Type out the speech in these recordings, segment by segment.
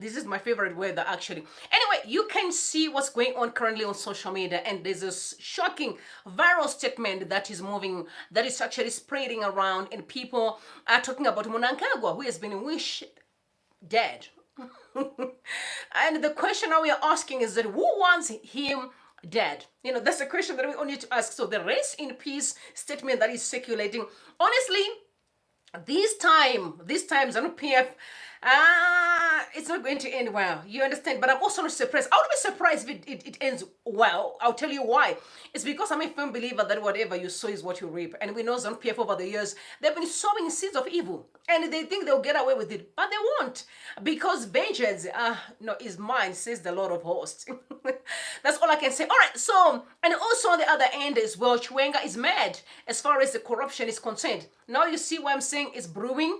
This is my favorite weather, actually. Anyway, you can see what's going on currently on social media, and there's this shocking viral statement that is moving, that is actually spreading around, and people are talking about Mnangagwa, who has been wished dead. And the question now we are asking is that who wants him dead? That's the question that we all need to ask. So the rest in peace statement that is circulating, honestly, this time ZANU-PF, it's not going to end well. You understand? But I'm also not surprised. I would be surprised if it ends well. I'll tell you why. It's because I'm a firm believer that whatever you sow is what you reap. And we know ZANU-PF over the years, they've been sowing seeds of evil. And they think they'll get away with it. But they won't. Because vengeance is mine, says the Lord of hosts. That's all I can say. All right, so, and also on the other end as well, Chiwenga is mad as far as the corruption is concerned. Now you see what I'm saying is brewing.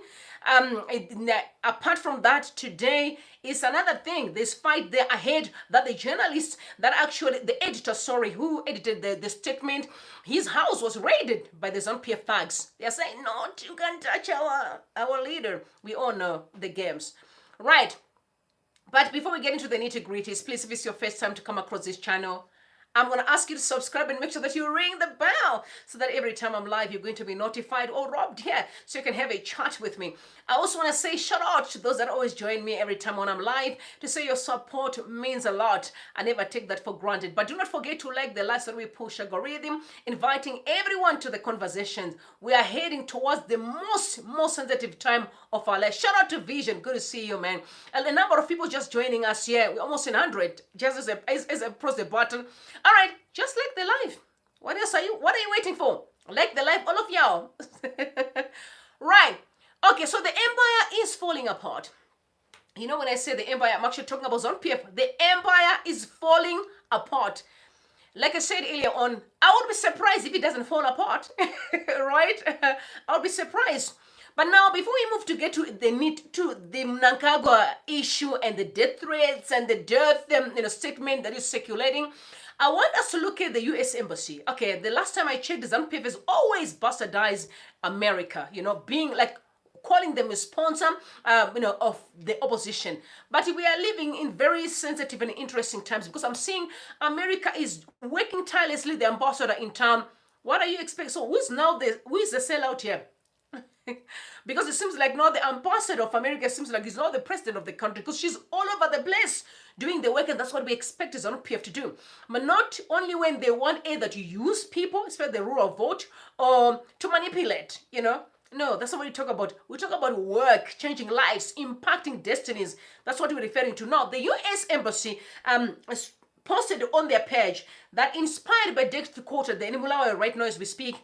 Apart from that, today is another thing. This fight there ahead that the journalist, that actually the editor, who edited the statement, his house was raided by the ZANU-PF thugs. They're saying, no, you can't touch our leader. We all know the games. Right. But before we get into the nitty-gritties, please, if it's your first time to come across this channel, I'm going to ask you to subscribe and make sure that you ring the bell so that every time I'm live, you're going to be notified or robbed here so you can have a chat with me. I also want to say shout out to those that always join me every time when I'm live, to say your support means a lot. I never take that for granted. But do not forget to like the likes that we push algorithm, inviting everyone to the conversations. We are heading towards the most sensitive time of our life. Shout out to Vision. Good to see you, man. And the number of people just joining us here, we're almost in 100, just as I press the button. All right, just like the live. What else are you waiting for? Like the live, all of y'all. Right. Okay, so the empire is falling apart. When I say the empire, I'm actually talking about ZANU-PF. The empire is falling apart. Like I said earlier on, I would be surprised if it doesn't fall apart. Right? I would be surprised. But now, before we move to get to the Mnangagwa issue and the death threats and the death statement that is circulating, I want us to look at the U.S. Embassy. Okay, the last time I checked, the ZANU-PF has always bastardized America, being like calling them a sponsor, of the opposition. But we are living in very sensitive and interesting times because I'm seeing America is working tirelessly, the ambassador in town. What are you expecting? So who is the sellout here? Because it seems like now the ambassador of America seems like he's not the president of the country because she's all over the place doing the work, and that's what we expect is ZANU-PF to do. But not only when they want either to use people, especially the rule of vote, or to manipulate, No, that's not what we talk about. We talk about work, changing lives, impacting destinies. That's what we're referring to. Now, the U.S. Embassy posted on their page that inspired by Dexter Quarter, the Nimulawe right now as we speak,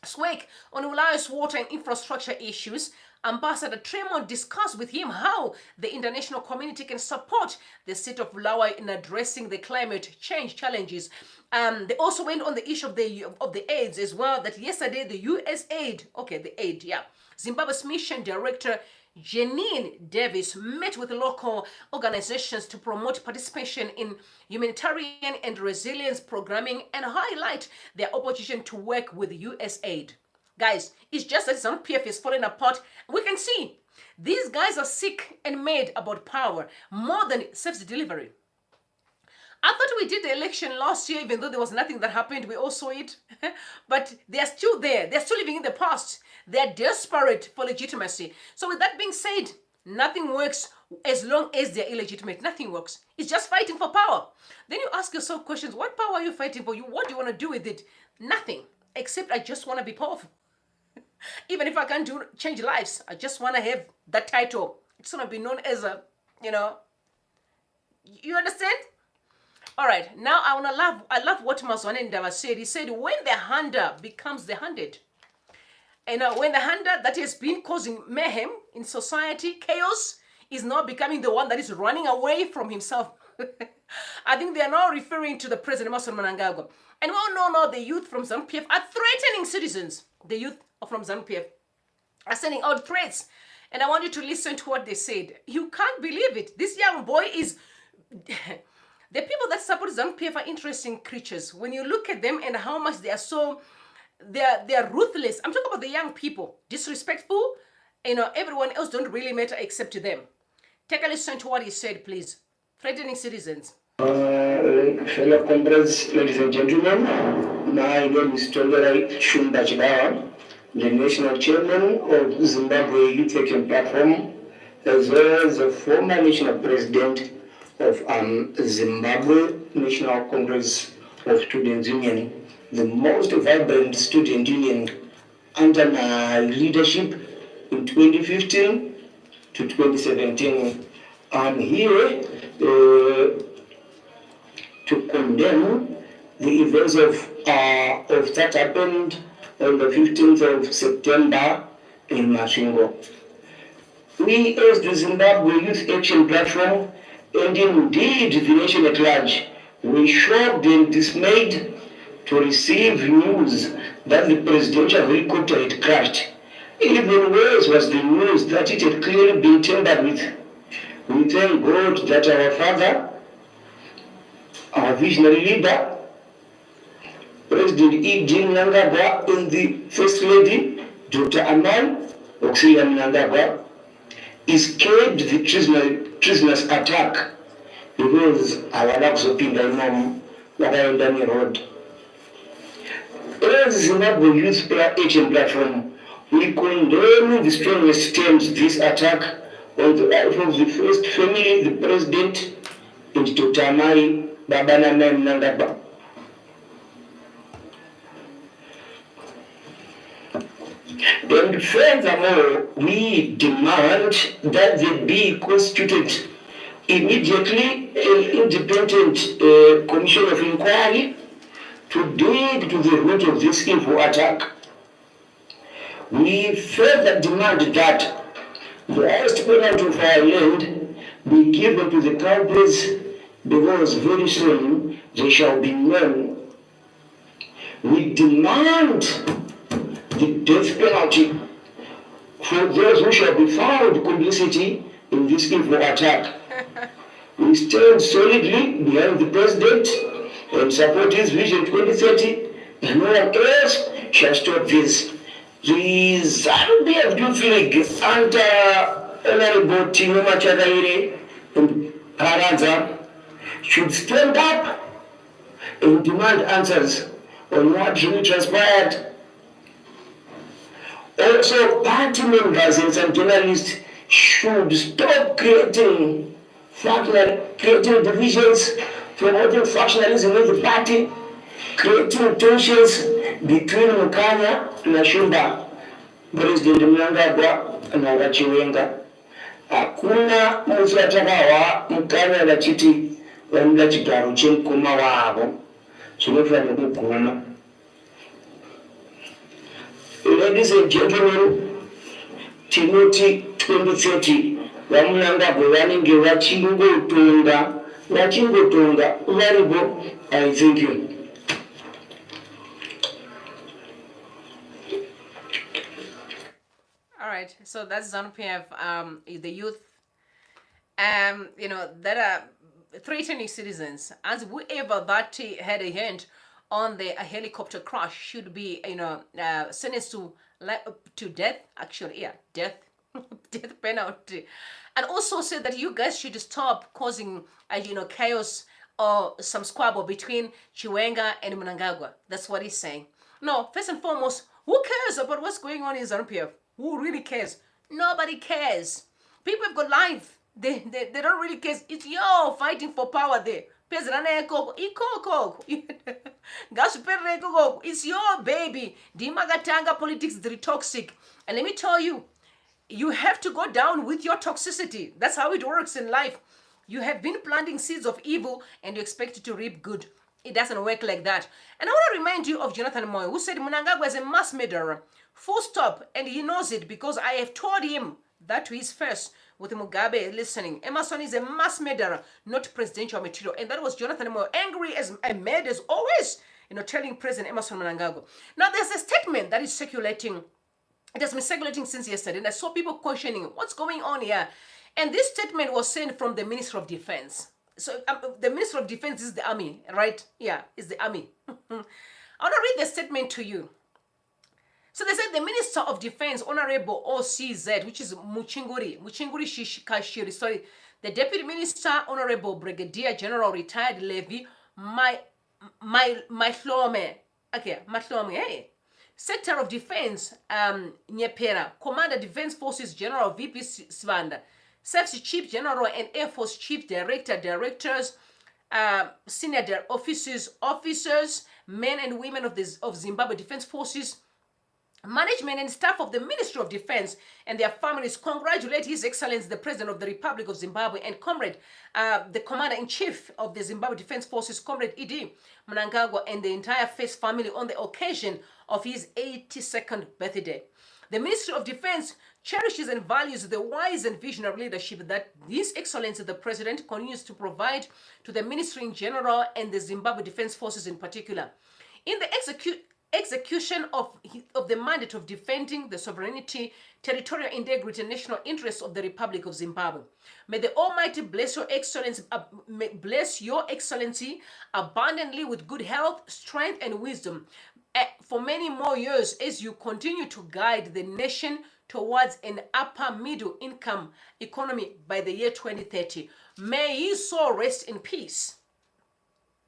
SWEC on Ulaya's water and infrastructure issues, Ambassador Tremont discussed with him how the international community can support the state of Bulawayo in addressing the climate change challenges. They also went on the issue of the AIDS as well, that yesterday the Zimbabwe's mission director Janine Davis met with local organizations to promote participation in humanitarian and resilience programming and highlight their opposition to work with USAID. Guys, it's just that ZANU-PF is falling apart. We can see these guys are sick and mad about power more than service delivery. I thought we did the election last year, even though there was nothing that happened. We all saw it. But they're still there. They're still living in the past. They're desperate for legitimacy. So with that being said, nothing works as long as they're illegitimate. Nothing works. It's just fighting for power. Then you ask yourself questions. What power are you fighting for? What do you want to do with it? Nothing. Except I just want to be powerful. Even if I can't change lives, I just want to have that title. It's going to be known as you understand? All right, now I love what Masvingo said. He said, when the hunter becomes the hunted. And when the hunter that has been causing mayhem in society, chaos, is now becoming the one that is running away from himself. I think they are now referring to the President Emmerson Mnangagwa. And we all know now the youth from ZANU-PF are threatening citizens. The youth from ZANU-PF are sending out threats. And I want you to listen to what they said. You can't believe it. This young boy is... The people that support ZANU-PF are interesting creatures. When you look at them and how much they are so... They're ruthless. I'm talking about the young people. Disrespectful. Everyone else don't really matter except to them. Take a listen to what he said, please. Threatening citizens. Fellow comrades, ladies and gentlemen, my name is Tongerai Shumba Chidawa, the National Chairman of Zimbabwe Youth Action Platform, as well as the former National President of Zimbabwe National Congress of Students Union, the most vibrant student union under my leadership in 2015 to 2017. I'm here to condemn the events that happened on the 15th of September in Masvingo. We as the Zimbabwe Youth Action Platform, and indeed the nation at large, were shocked and dismayed to receive news that the presidential helicopter had crashed. Even worse was the news that it had clearly been tampered with. We thank God that our father, our visionary leader, President Mnangagwa, and the First Lady, Dr. Guthrie Munyuki, escaped the treasonous attack because awala kuzopinda imomo wakaenda neroad. As Zimbabwe Youth Action Platform, we condemn the strongest terms this attack on the life of the first family, the President, and Dr. Mnangagwa. And furthermore, we demand that there be constituted immediately an independent commission of inquiry to dig to the root of this evil attack. We further demand that the highest penalty of our land be given to the culprits, because very soon they shall be known. We demand the death penalty for those who shall be found complicity in this evil attack. We stand solidly behind the President and support his Vision 2030, and no one else shall stop this. The Zambia Youth League under Honorable Tino Machagaire and Haranza should stand up and demand answers on what really transpired. Also, party members and some journalists should stop creating divisions, promoting factionalism in the party, creating tensions between Mukanya and Shumba, President Mnangagwa na Wachiwenga. Hakuna mtu atakawa Mukanya na chiti wamla chigaro chemkuma wabo. Sumefanya kukuma. Ladies and gentlemen, Timothy 2030, Mnangagwa vanenge vachingotonga varipo. I thank you. All right, so that's ZANU-PF, the youth, that are threatening citizens, as whoever that had a hand on the helicopter crash should be, sentenced to death. Actually, yeah, death, death penalty, and also said that you guys should stop causing, chaos or some squabble between Chiwenga and Mnangagwa. That's what he's saying. No, first and foremost, who cares about what's going on in ZANU-PF? Who really cares? Nobody cares. People have got life. They don't really care. It's you fighting for power there. It's your baby. Dimagatanga politics is very toxic. And let me tell you, you have to go down with your toxicity. That's how it works in life. You have been planting seeds of evil and you expect to reap good. It doesn't work like that. And I want to remind you of Jonathan Moyo, who said Mnangagwa is a mass murderer. Full stop. And he knows it because I have told him that to his face with Mugabe listening. Emmerson is a mass murderer, not presidential material. And that was Jonathan Moyo, angry as and mad as always, telling President Emmerson Mnangagwa. Now there's a statement that is circulating. It has been circulating since yesterday. And I saw people questioning what's going on here. And this statement was sent from the Minister of Defense. So the Minister of Defense is the army, right? Yeah, it's the army. I want to read the statement to you. So they said the Minister of Defense, Honorable OCZ, which is Muchinguri Kashiri, sorry, the Deputy Minister, Honorable Brigadier General Retired Levy, Mahlome, hey. Sector of Defense, Nyepera, Commander Defense Forces General VP Svanda, Service Chief General and Air Force Chief Director, Directors, senior officers, men and women of Zimbabwe Defense Forces, management and staff of the Ministry of Defense and their families congratulate His Excellency the President of the Republic of Zimbabwe and Comrade, the Commander-in-Chief of the Zimbabwe Defense Forces, Comrade E.D. Mnangagwa, and the entire Face family on the occasion of his 82nd birthday. The Ministry of Defense cherishes and values the wise and visionary leadership that His Excellency the President continues to provide to the Ministry in general and the Zimbabwe Defense Forces in particular. In the execution of the mandate of defending the sovereignty, territorial integrity, and national interests of the Republic of Zimbabwe. May the Almighty bless Your Excellency abundantly with good health, strength, and wisdom for many more years as you continue to guide the nation towards an upper middle income economy by the year 2030. May His soul rest in peace.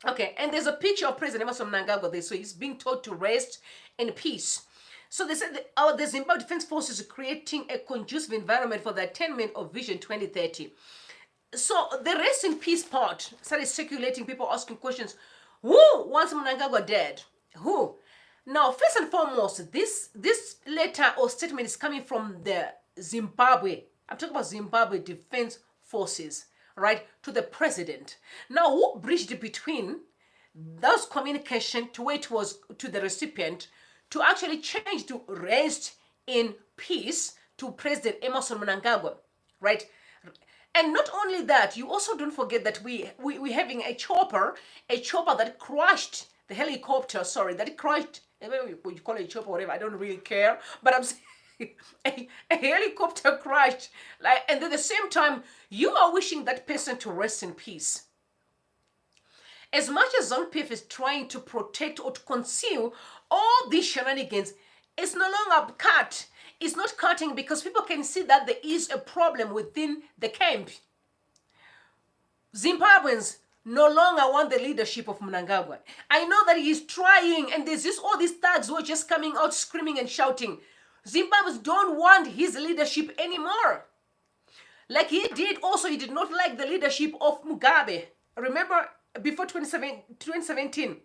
Okay, and there's a picture of President Emmerson Mnangagwa there, so he's being told to rest in peace. So they said the Zimbabwe Defense Forces is creating a conducive environment for the attainment of Vision 2030. So the rest in peace part started circulating, people asking questions. Who wants Mnangagwa dead? Who? Now, first and foremost, this letter or statement is coming from the Zimbabwe. I'm talking about Zimbabwe Defense Forces, right, to the president. Now, who bridged between those communication to where it was to the recipient to actually change to rest in peace to President Emmerson Mnangagwa, right? And not only that, you also don't forget that we're having a chopper that crashed the helicopter, that crashed, you call it a chopper or whatever, I don't really care, but I'm saying a helicopter crashed, and at the same time, you are wishing that person to rest in peace. As much as ZANU-PF is trying to protect or to conceal all these shenanigans, it's no longer cut. It's not cutting because people can see that there is a problem within the camp. Zimbabweans no longer want the leadership of Mnangagwa. I know that he's trying, and there's all these thugs who are just coming out screaming and shouting. Zimbabweans don't want his leadership anymore. Like he did not like the leadership of Mugabe. Remember, before 2017,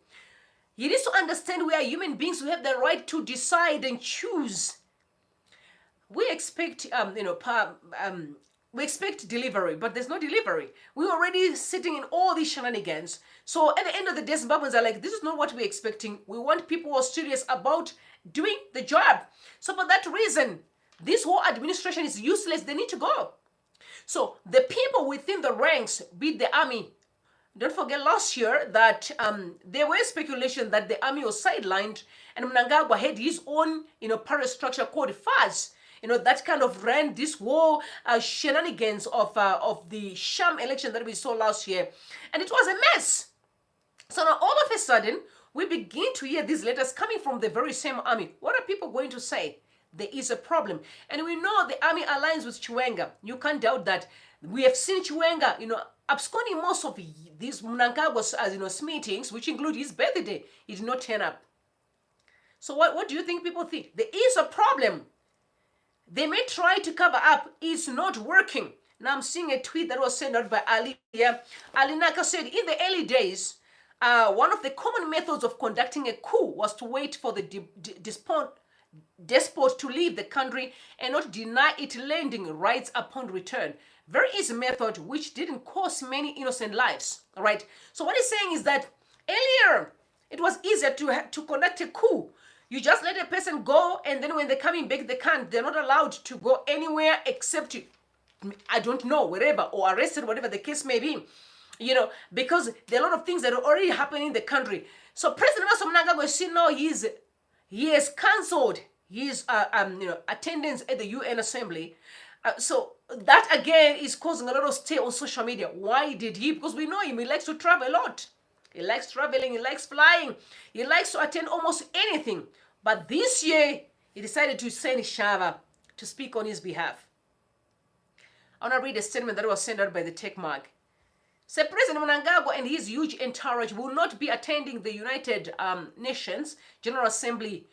he needs to understand we are human beings who have the right to decide and choose. We expect, we expect delivery, but there's no delivery. We're already sitting in all these shenanigans. So at the end of the day, Zimbabweans are like, this is not what we're expecting. We want people who are serious about doing the job. So for that reason, this whole administration is useless. They need to go. So the people within the ranks, be it the army, don't forget last year that there were speculation that the army was sidelined and Mnangagwa had his own, parastructure called FAS. That kind of ran this whole shenanigans of the sham election that we saw last year. And it was a mess. So now all of a sudden, we begin to hear these letters coming from the very same army. What are people going to say? There is a problem. And we know the army aligns with Chiwenga. You can't doubt that. We have seen Chiwenga, absconding most of these Mnangagwa's meetings, which include his birthday. He did not turn up. So what do you think people think? There is a problem. They may try to cover up. It's not working. Now I'm seeing a tweet that was sent out by Ali here. Ali Naka said, in the early days, one of the common methods of conducting a coup was to wait for the despot to leave the country and not deny it landing rights upon return. Very easy method which didn't cost many innocent lives. All right. So what he's saying is that earlier it was easier to conduct a coup. You just let a person go, and then when they're coming back, they're not allowed to go anywhere except, I don't know, wherever, or arrested, whatever the case may be. Because there are a lot of things that are already happening in the country. So President Emmerson Mnangagwa, now he has cancelled his attendance at the UN Assembly. So that again is causing a lot of stir on social media. Why did he? Because we know him. He likes to travel a lot. He likes traveling. He likes flying. He likes to attend almost anything. But this year, he decided to send Shava to speak on his behalf. I want to read a statement that was sent out by the Tech Mag. So President Mnangagwa and his huge entourage will not be attending the United Nations General Assembly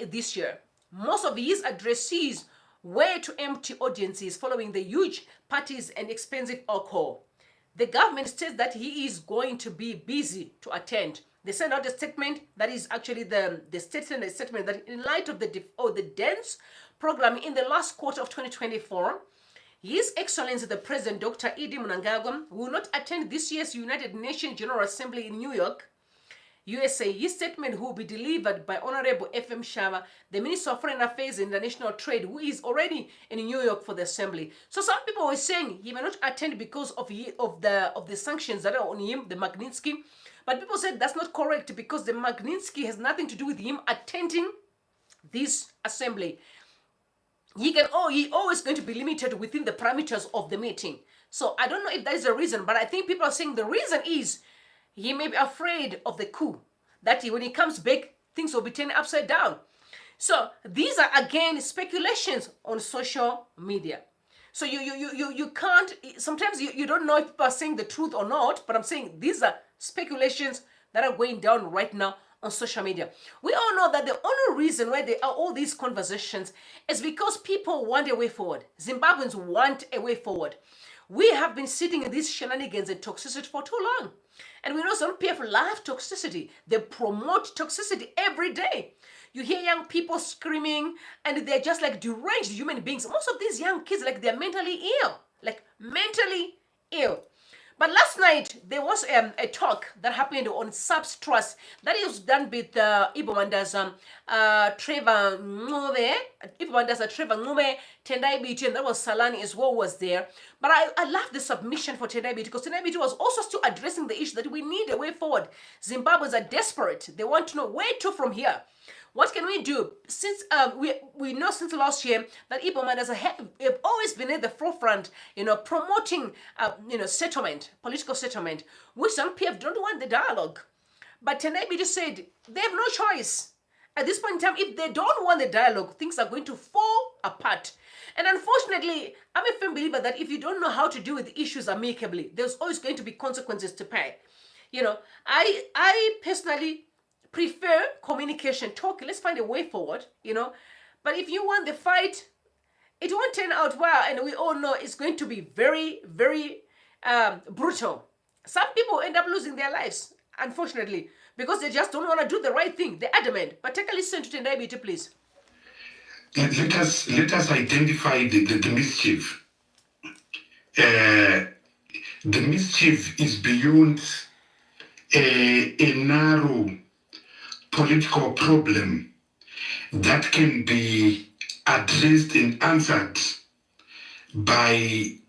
this year. Most of his addressees were to empty audiences following the huge parties and expensive alcohol. The government states that he is going to be busy to attend. They sent out a statement that is actually the statement that in light of the dense program in the last quarter of 2024, His Excellency the President Dr. Edi Mnangagwa will not attend this year's United Nations General Assembly in New York, USA. His statement will be delivered by Honorable F.M. Shava, the Minister of Foreign Affairs and International Trade, who is already in New York for the assembly. So some people were saying he may not attend because of the sanctions that are on him, the Magnitsky. But people said that's not correct because the Magnitsky has nothing to do with him attending this assembly. He always going to be limited within the parameters of the meeting. So I don't know if that is the reason, but I think people are saying the reason is he may be afraid of the coup, that when he comes back, things will be turned upside down. So these are again speculations on social media. So you can't, sometimes you don't know if people are saying the truth or not, but I'm saying these are speculations that are going down right now on social media. We all know that the only reason why there are all these conversations is because people want a way forward. Zimbabweans want a way forward. We have been sitting in these shenanigans and toxicity for too long. And we know some people love toxicity. They promote toxicity every day. You hear young people screaming and they're just like deranged human beings. Most of these young kids, like they're mentally ill. Like mentally ill. But last night, there was a talk that happened on Substrust that is done with Ibo Manda's Trevor Ngube. Ibo Manda's Trevor Ngube, Tendai Biti, and that was Salani as well was there. But I love the submission for Tendai Biti because Tendai Biti was also still addressing the issue that we need a way forward. Zimbabweans are desperate. They want to know where to from here. What can we do? Since we know since last year that Igbo Manders have always been at the forefront, promoting, settlement, political settlement, which some PF don't want the dialogue. But Tenabi just said they have no choice. At this point in time, if they don't want the dialogue, things are going to fall apart. And unfortunately, I'm a firm believer that if you don't know how to deal with issues amicably, there's always going to be consequences to pay. I personally prefer communication, talk. Let's find a way forward, But if you want the fight, it won't turn out well, and we all know it's going to be very, very brutal. Some people end up losing their lives, unfortunately, because they just don't want to do the right thing. They're adamant. But take a listen to Tendai Biti, please. Let us identify the mischief. The mischief is beyond a narrow political problem that can be addressed and answered by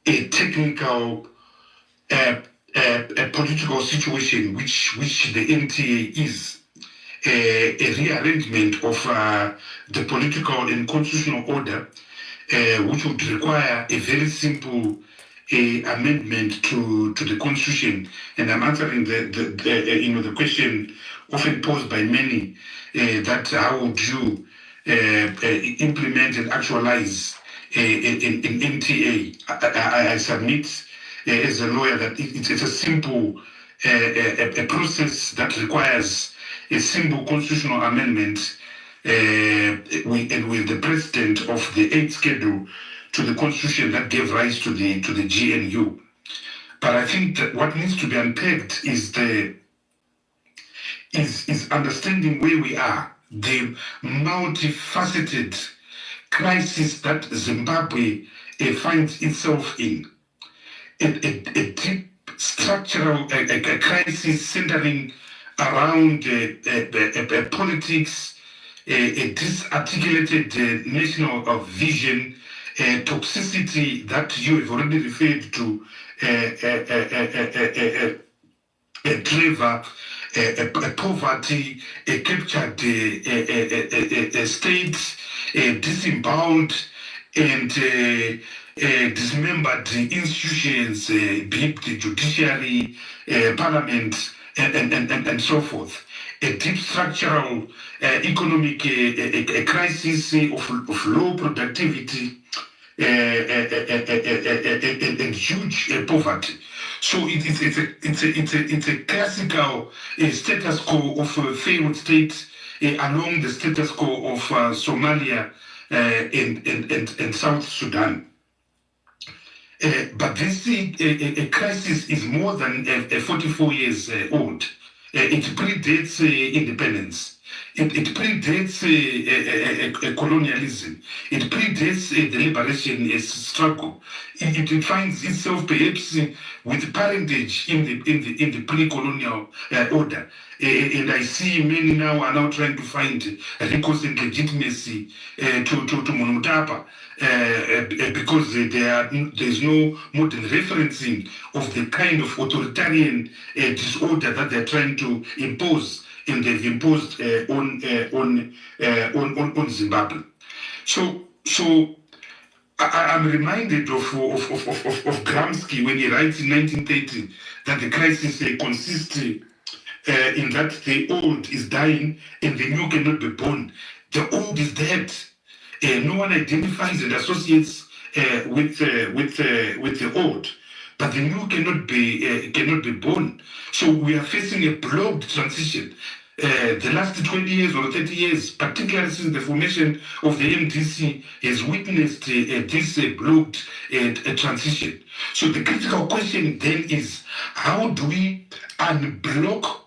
a technical a political situation which the NTA is, a rearrangement of the political and constitutional order, which would require a very simple amendment to the constitution. And I'm answering the question often posed by many, that how would you implement and actualize in NTA? I submit as a lawyer that it's a simple a process that requires a simple constitutional amendment with the president of the 8th schedule to the constitution that gave rise to the GNU. But I think that what needs to be unpacked is understanding where we are, the multifaceted crisis that Zimbabwe finds itself in, a deep structural crisis centering around politics, a disarticulated national vision, toxicity that you have already referred to, Trevor, poverty, captured states, disemboweled and dismembered institutions, be it the judiciary, parliament, and so forth. A deep structural economic crisis of low productivity and huge poverty. So it's a classical status quo of a failed state along the status quo of Somalia and South Sudan. But this crisis is more than 44 years old. It predates independence. It predates colonialism. It predates the liberation struggle. It finds itself perhaps with parentage in the pre-colonial order. And I see many now are now trying to find recourse and legitimacy to Monumutapa. Because there's no modern referencing of the kind of authoritarian disorder that they're trying to impose, and they've imposed on Zimbabwe. So I'm reminded of Gramsci when he writes in 1930 that the crisis consists in that the old is dying and the new cannot be born. The old is dead. No one identifies and associates with the old, but the new cannot be born. So we are facing a blocked transition. The last 20 years or 30 years, particularly since the formation of the MDC, has witnessed this blocked transition. So the critical question then is, how do we unblock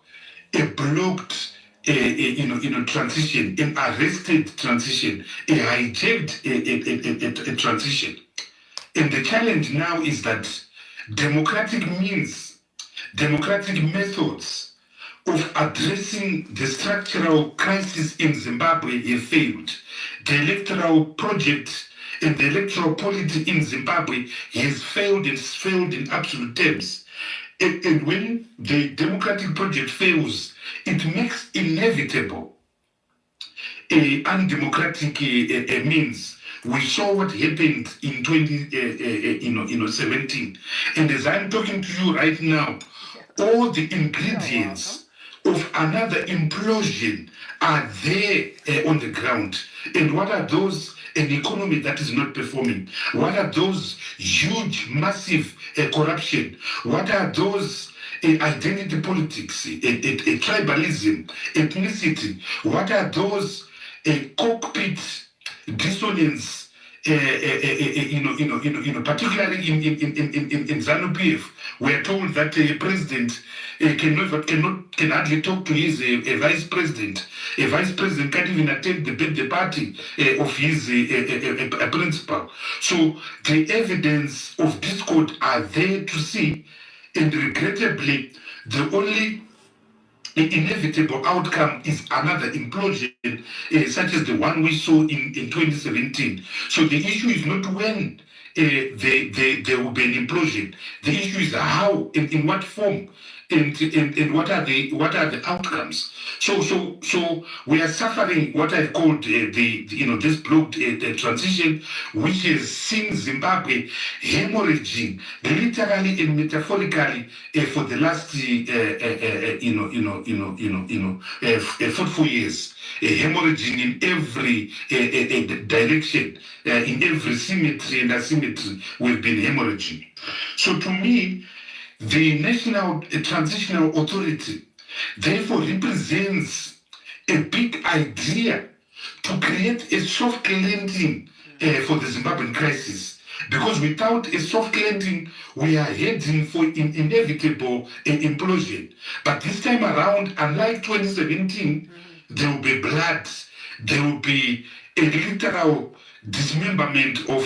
a blocked transition, an arrested transition, a hijacked a transition? And the challenge now is that democratic methods of addressing the structural crisis in Zimbabwe have failed. The electoral project and the electoral polity in Zimbabwe has failed and failed in absolute terms. And when the democratic project fails, it makes inevitable undemocratic means. We saw what happened in 2017. And as I'm talking to you right now, all the ingredients of another implosion are there on the ground. And what are those? An economy that is not performing. What are those? Huge, massive corruption. What are those? Identity politics, tribalism, ethnicity. What are those? Cockpit dissonance. Particularly in ZANU-PF, we are told that a president can hardly talk to his vice president. A vice president can't even attend the party of his principal. So the evidence of discord are there to see, and regrettably, the only inevitable outcome is another implosion, such as the one we saw in 2017. So the issue is not when there will be an implosion. The issue is how and in what form and what are the outcomes. So we are suffering what I've called this blocked transition, which has seen Zimbabwe hemorrhaging literally and metaphorically for the last 44 years, hemorrhaging in every direction, in every symmetry and asymmetry. We've been hemorrhaging. So to me, the National Transitional Authority therefore represents a big idea to create a soft landing for the Zimbabwean crisis. Because without a soft landing, we are heading for an inevitable implosion. But this time around, unlike 2017, there will be blood, there will be a literal dismemberment of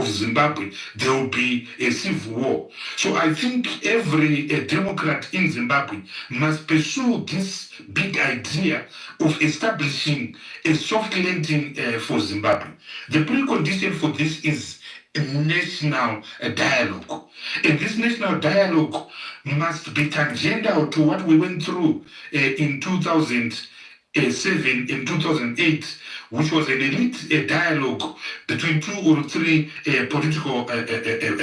Zimbabwe. There will be a civil war. So I think every Democrat in Zimbabwe must pursue this big idea of establishing a soft landing for Zimbabwe. The precondition for this is a national dialogue. And this national dialogue must be tangential to what we went through in 2000. 7 in 2008, which was an elite dialogue between 2 or 3 political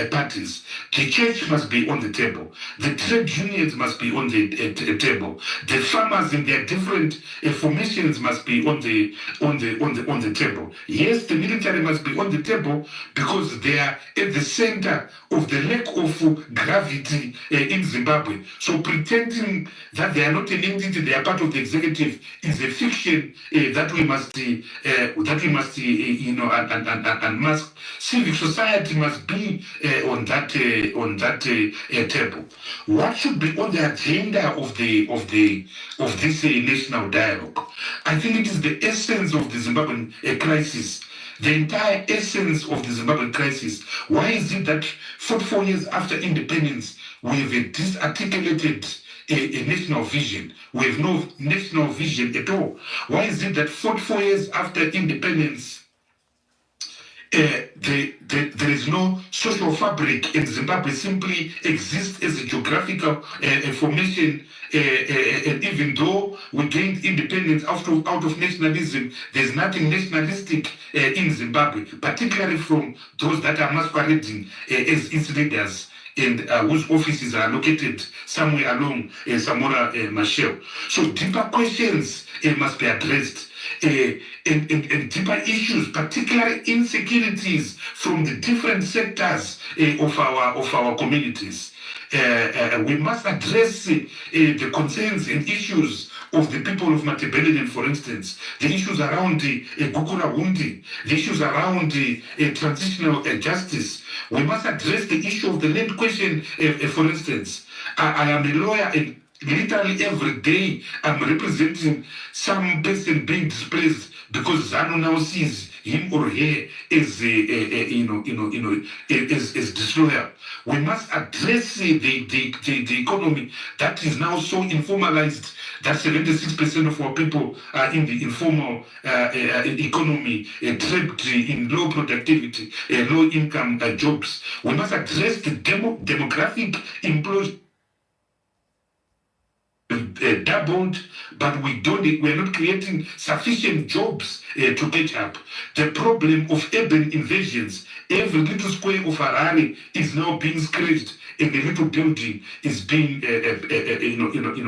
parties. The church must be on the table. The trade unions must be on the table. The farmers in their different formations must be on the table. Yes, the military must be on the table because they are at the center of the lack of gravity in Zimbabwe. So pretending that they are not an entity, they are part of the executive, is a fiction that we must unmask. Civic society must be on that table. What should be on the agenda of this national dialogue? I think it is the essence of the Zimbabwean crisis. The entire essence of the Zimbabwean crisis. Why is it that 44 years after independence, we have a disarticulated a national vision? We have no national vision at all. Why is it that 44 years after independence, there is no social fabric, and Zimbabwe simply exists as a geographical formation, and even though we gained independence out of nationalism, there's nothing nationalistic in Zimbabwe, particularly from those that are masquerading as its leaders and whose offices are located somewhere along Samora Machel. So deeper questions must be addressed. And deeper issues, particularly insecurities from the different sectors of our communities. We must address the concerns and issues of the people of Matabeleland, for instance, the issues around Gukura Hundi, the issues around transitional justice. We must address the issue of the land question, for instance. I am a lawyer, and literally every day I'm representing some person being displaced because ZANU now sees him or her as as disloyal. We must address the economy that is now so informalized that 76% of our people are in the informal economy, trapped in low productivity, low income jobs. We must address the demographic implosion. Doubled, but we're not creating sufficient jobs to catch up. The problem of urban invasions, every little square of Harare is now being scratched, and a little building is being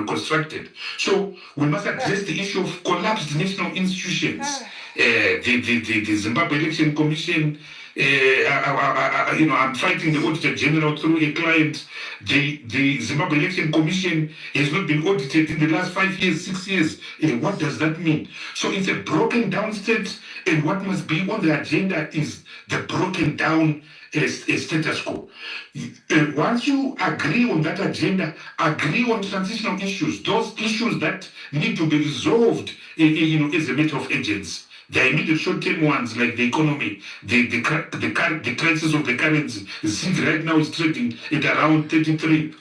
constructed. So we must address the issue of collapsed national institutions. The Zimbabwe Election Commission. I'm fighting the Auditor General through a client. The Zimbabwe Election Commission has not been audited in the last 5 years, 6 years. What does that mean? So it's a broken down state, and what must be on the agenda is the broken down status quo. Once you agree on that agenda, agree on transitional issues, those issues that need to be resolved, as a matter of urgency. The immediate short-term ones, like the economy, the crisis of the currency. ZiG right now is trading at around 33,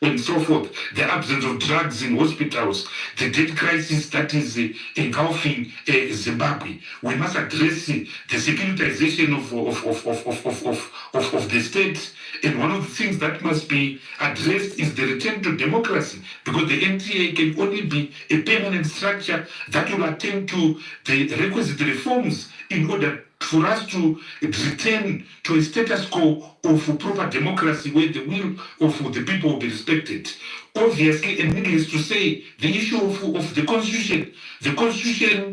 and so forth. The absence of drugs in hospitals, the debt crisis that is engulfing Zimbabwe. We must address the securitization of the state. And one of the things that must be addressed is the return to democracy, because the NTA can only be a permanent structure that will attend to the requisite reforms in order for us to return to a status quo of proper democracy where the will of the people will be respected. Obviously, and needless to say, the issue of the constitution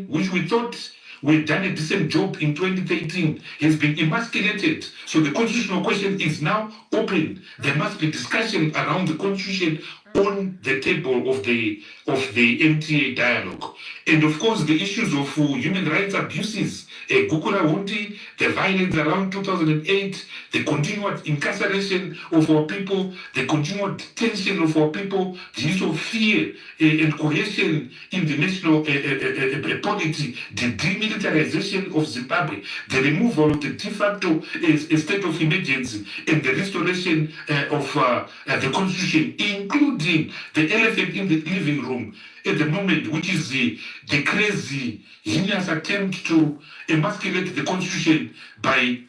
which we thought we've done a decent job in 2013 has been emasculated. So the constitutional question is now open. There must be discussion around the constitution on the table of the MTA dialogue. And of course, the issues of human rights abuses, Gukura Hundi, the violence around 2008, the continued incarceration of our people, the continued detention of our people, the use of fear and coercion in the national polity, the demilitarization of Zimbabwe, the removal of the de facto state of emergency, and the restoration of the constitution, including the elephant in the living room at the moment, which is the crazy, heinous attempt to emasculate the constitution by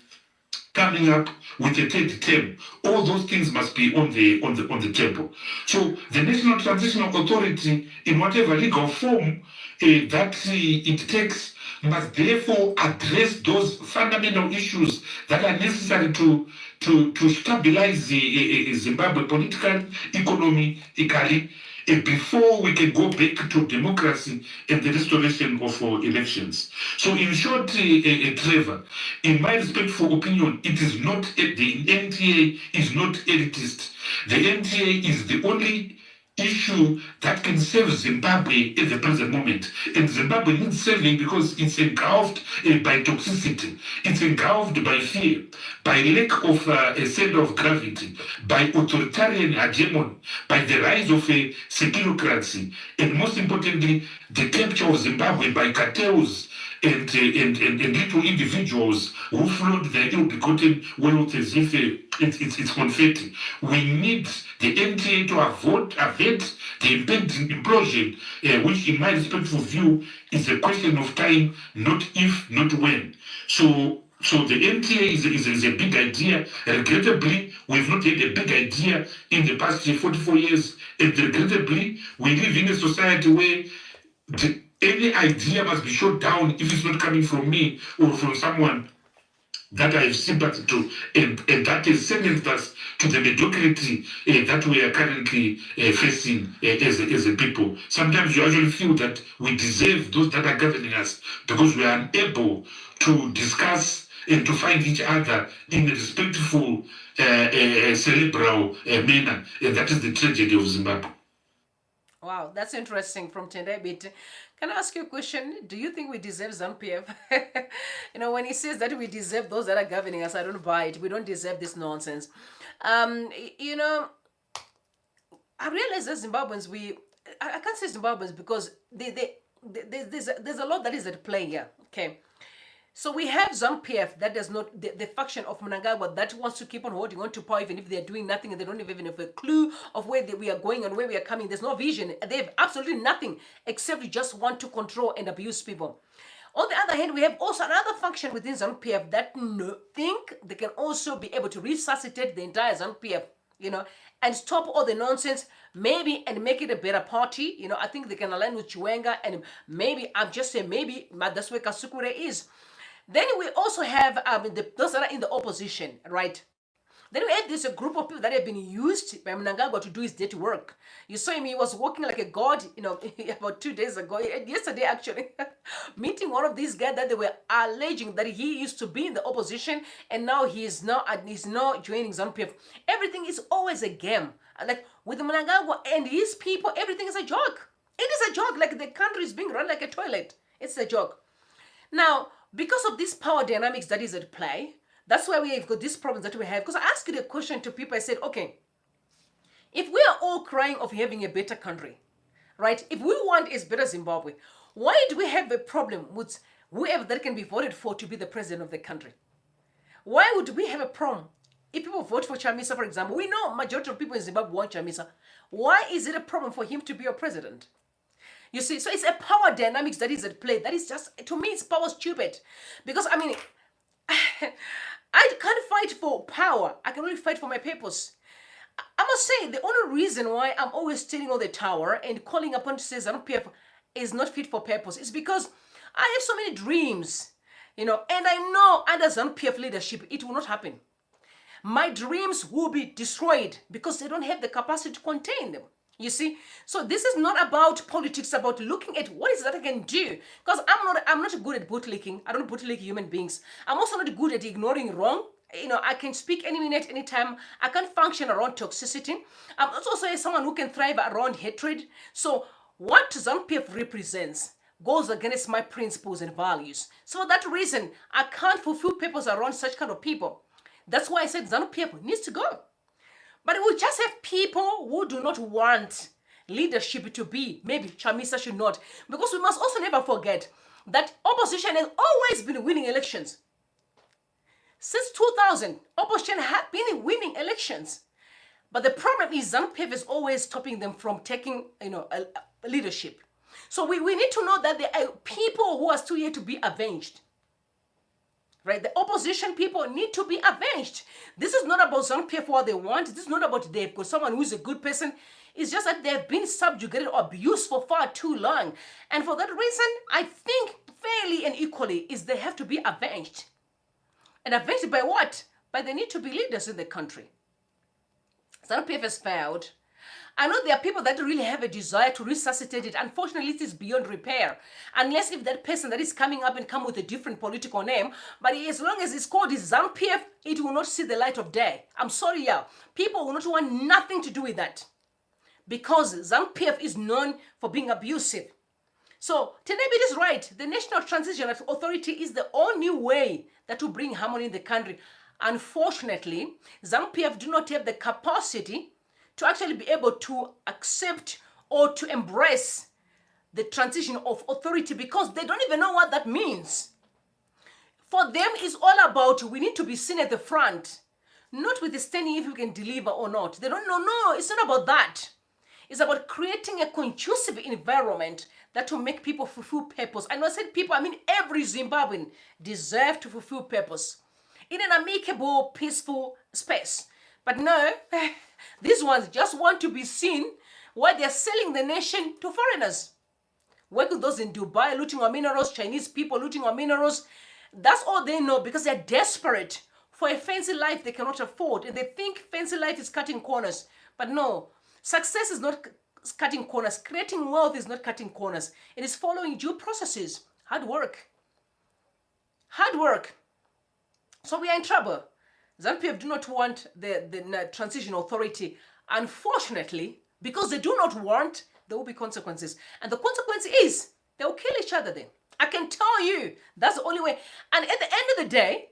coming up with a third term. All those things must be on the table. So the National Transitional Authority, in whatever legal form that it takes, must therefore address those fundamental issues that are necessary to stabilize Zimbabwe politically, economically, before we can go back to democracy and the restoration of elections. So in short, Trevor, in my respectful opinion, it is not, the NTA is not elitist. The NTA is the only issue that can save Zimbabwe at the present moment. And Zimbabwe needs saving because it's engulfed by toxicity. It's engulfed by fear, by lack of a center of gravity, by authoritarian hegemony, by the rise of a securocracy, and most importantly, the capture of Zimbabwe by cartels and little individuals who float their ill-begotten wealth as if it's confetti. We need the NTA to avert the impending implosion, which in my respectful view is a question of time, not if, not when. So the NTA is a big idea. Regrettably, we've not had a big idea in the past 44 years. And regrettably, we live in a society where any idea must be shot down if it's not coming from me or from someone that I have sympathy to, and that has sentenced us to the mediocrity that we are currently facing as a people. Sometimes you actually feel that we deserve those that are governing us because we are unable to discuss and to find each other in a respectful, cerebral manner. And that is the tragedy of Zimbabwe. Wow, that's interesting from Tendebit. Can I ask you a question? Do you think we deserve ZANU-PF? When he says that we deserve those that are governing us, I don't buy it. We don't deserve this nonsense. I realize that Zimbabweans, I can't say Zimbabweans because there's a lot that is at play here. Okay. So we have ZANU-PF that does not, the faction of Mnangagwa that wants to keep on holding on to power even if they're doing nothing and they don't even have a clue of where we are going and where we are coming. There's no vision. They have absolutely nothing except just want to control and abuse people. On the other hand, we have also another faction within ZANU-PF that think they can also be able to resuscitate the entire ZANU-PF, and stop all the nonsense, maybe, and make it a better party. I think they can align with Chiwenga, and maybe, I'm just saying maybe, that's where Kasukure is. Then we also have those that are in the opposition, right? Then we have this group of people that have been used by Mnangagwa to do his dirty work. You saw him, he was working like a god, about 2 days ago, yesterday actually, meeting one of these guys that they were alleging that he used to be in the opposition and now he's not joining ZANU-PF. Everything is always a game. Like with Mnangagwa and his people, everything is a joke. It is a joke, like the country is being run like a toilet. It's a joke. Now, because of this power dynamics that is at play, that's why we've got these problems that we have. Because I asked the question to people, I said, okay, if we are all crying of having a better country, right? If we want a better Zimbabwe, why do we have a problem with whoever that can be voted for to be the president of the country? Why would we have a problem if people vote for Chamisa, for example? We know majority of people in Zimbabwe want Chamisa. Why is it a problem for him to be your president? You see, so it's a power dynamics that is at play. That is just, to me, it's power stupid. Because, I can't fight for power. I can only fight for my purpose. I must say, the only reason why I'm always standing on the tower and calling upon to say ZANU-PF is not fit for purpose is because I have so many dreams, and I know under ZANU-PF leadership, it will not happen. My dreams will be destroyed because they don't have the capacity to contain them. You see, so this is not about politics, about looking at what is it that I can do. Because I'm not good at bootlicking. I don't bootlick human beings. I'm also not good at ignoring wrong. I can speak any minute, anytime. I can function around toxicity. I'm also someone who can thrive around hatred. So what ZANU-PF represents goes against my principles and values. So for that reason, I can't fulfill purpose around such kind of people. That's why I said ZANU-PF needs to go. But we just have people who do not want leadership to be. Maybe Chamisa should not. Because we must also never forget that opposition has always been winning elections. Since 2000, opposition have been winning elections. But the problem is ZANU-PF is always stopping them from taking, leadership. So we need to know that there are people who are still here to be avenged. right? The opposition people need to be avenged. This is not about ZANU-PF what they want. This is not about they've got someone who's a good person. It's just that they've been subjugated or abused for far too long. And for that reason, I think fairly and equally is they have to be avenged. And avenged by what? By the need to be leaders in the country. ZANU-PF has failed. I know there are people that really have a desire to resuscitate it. Unfortunately, it is beyond repair. Unless if that person that is coming up and come with a different political name, but as long as it's called ZANU-PF, it will not see the light of day. I'm sorry, yeah. People will not want nothing to do with that. Because ZANU-PF is known for being abusive. So, Tenebit is right. The National Transition Authority is the only way that will bring harmony in the country. Unfortunately, ZANU-PF do not have the capacity to actually be able to accept or to embrace the transition of authority because they don't even know what that means. For them, it's all about we need to be seen at the front, not with the standing if we can deliver or not. They don't know. No, it's not about that. It's about creating a conducive environment that will make people fulfill purpose. And when I said people, I mean every Zimbabwean deserves to fulfill purpose in an amicable, peaceful space. But no, these ones just want to be seen while they're selling the nation to foreigners. Work with those in Dubai, looting our minerals, Chinese people looting our minerals. That's all they know because they're desperate for a fancy life they cannot afford. And they think fancy life is cutting corners. But no, success is not cutting corners. Creating wealth is not cutting corners. It is following due processes. Hard work. Hard work. So we are in trouble. ZANU-PF do not want the transition authority. Unfortunately, because they do not want, there will be consequences. And the consequence is they will kill each other then. I can tell you, that's the only way. And at the end of the day,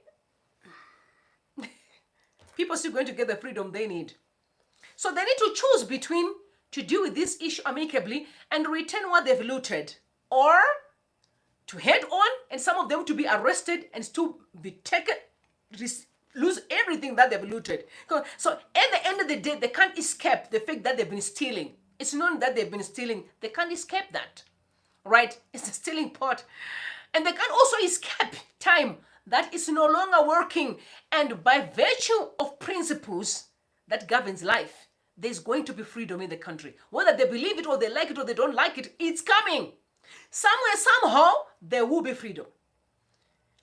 people are still going to get the freedom they need. So they need to choose between to deal with this issue amicably and return what they've looted, or to head on and some of them to be arrested and to be taken, lose everything that they've looted. So at the end of the day, they can't escape the fact that they've been stealing. It's known that they've been stealing. They can't escape that, right? It's the stealing part. And they can't also escape time that is no longer working. And by virtue of principles that governs life, there's going to be freedom in the country. Whether they believe it or they like it or they don't like it, it's coming. Somewhere, somehow, there will be freedom.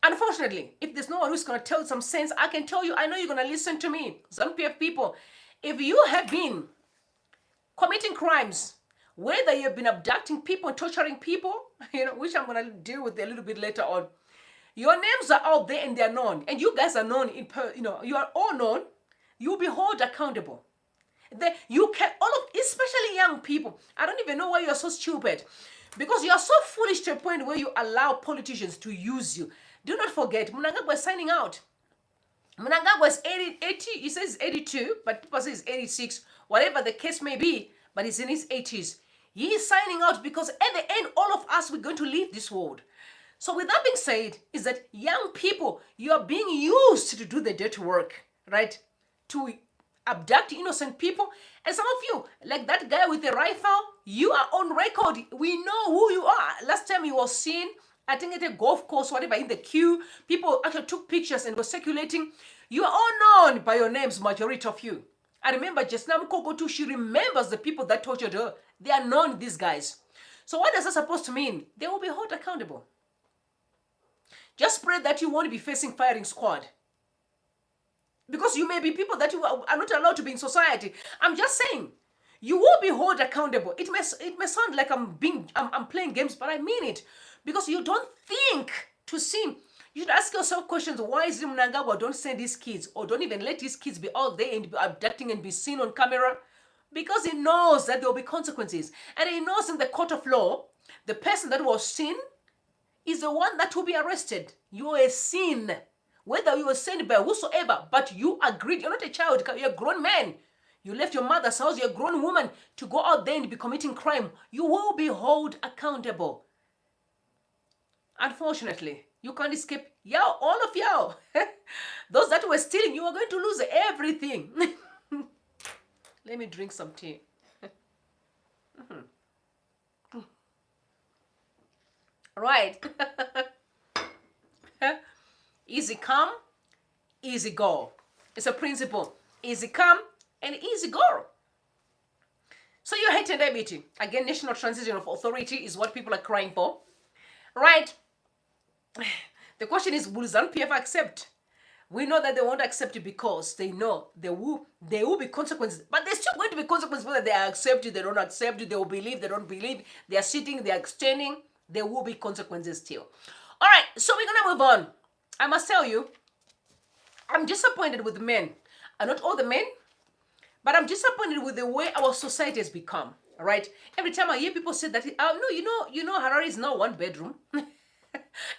Unfortunately, if there's no one who's going to tell some sense, I can tell you, I know you're going to listen to me. ZANU-PF people, if you have been committing crimes, whether you've been abducting people and torturing people, which I'm going to deal with a little bit later on, your names are out there and they're known. And you guys are known, you are all known. You'll be held accountable. You can, especially young people, I don't even know why you're so stupid. Because you're so foolish to a point where you allow politicians to use you. Do not forget, Mnangagwa is signing out. Mnangagwa is 80, he says 82, but people say he's 86, whatever the case may be, but he's in his 80s. He is signing out because at the end, all of us, we're going to leave this world. So with that being said, is that young people, you are being used to do the dirty work, right? To abduct innocent people. And some of you, like that guy with the rifle, you are on record. We know who you are. Last time you were seen, I think at a golf course, whatever, in the queue, people actually took pictures and were circulating. You are all known by your names, majority of you. I remember Jesnam Kokotu, she remembers the people that tortured her. They are known, these guys. So what is that supposed to mean? They will be held accountable. Just pray that you won't be facing firing squad. Because you may be people that you are not allowed to be in society. I'm just saying, you will be held accountable. It may sound like I'm playing games, but I mean it. Because you don't think to see. You should ask yourself questions. Why is Mnangagwa don't send his kids or don't even let his kids be out there and be abducting and be seen on camera? Because he knows that there will be consequences. And he knows in the court of law, the person that was seen is the one that will be arrested. You are seen. Whether you were sent by whosoever, but you agreed. You're not a child. You're a grown man. You left your mother's house. You're a grown woman to go out there and be committing crime. You will be held accountable. Unfortunately, you can't escape. Y'all, all of y'all. Those that were stealing, you are going to lose everything. Let me drink some tea. Right. Easy come, easy go. It's a principle. Easy come and easy go. So your height and diabetes, again, national transition of authority is what people are crying for, right? The question is, will ZANU-PF accept? We know that they won't accept it because they know there will be consequences. But there's still going to be consequences whether they accept it, they don't accept it, they will believe, they don't believe, they are sitting, they are extending. There will be consequences still. All right, so we're going to move on. I must tell you, I'm disappointed with men. Not all the men, but I'm disappointed with the way our society has become. All right, every time I hear people say that, no, you know, Harare is now 1 bedroom.